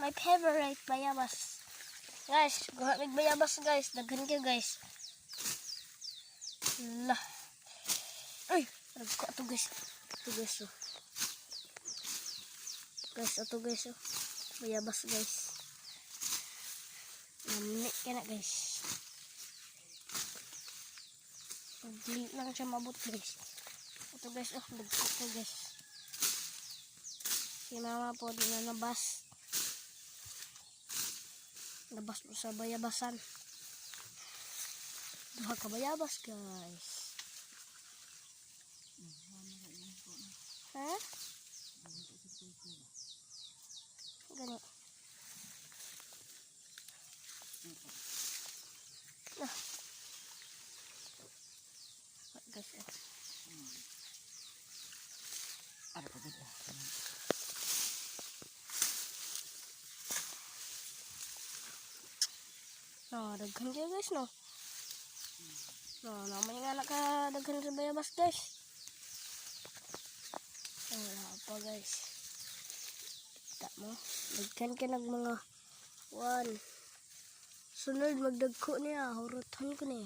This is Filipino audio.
My favorite bayabas. Guys, guha mig bayabas guys. Daghan kayo guys. Lah. Ay, nagko to guys. Ito guys oh. Guys, ito guys oh. Bayabas guys. Namit ka na guys. Dili lang siya mabot guys. Ito guys oh, nagko to guys. Si mama po di na nabas. Nabas po sa bayabasan. Duha ka bayabas guys. Ha? Gani. Nah. Guys oh. Ada pa dito. No, daghan kayo guys no. No, namay nga ka daghan sa bayabas guys. Wala pa guys. Kita mo. Daghan ka nag mga 1. Sunod magdagko niya. Hurutan ko ni.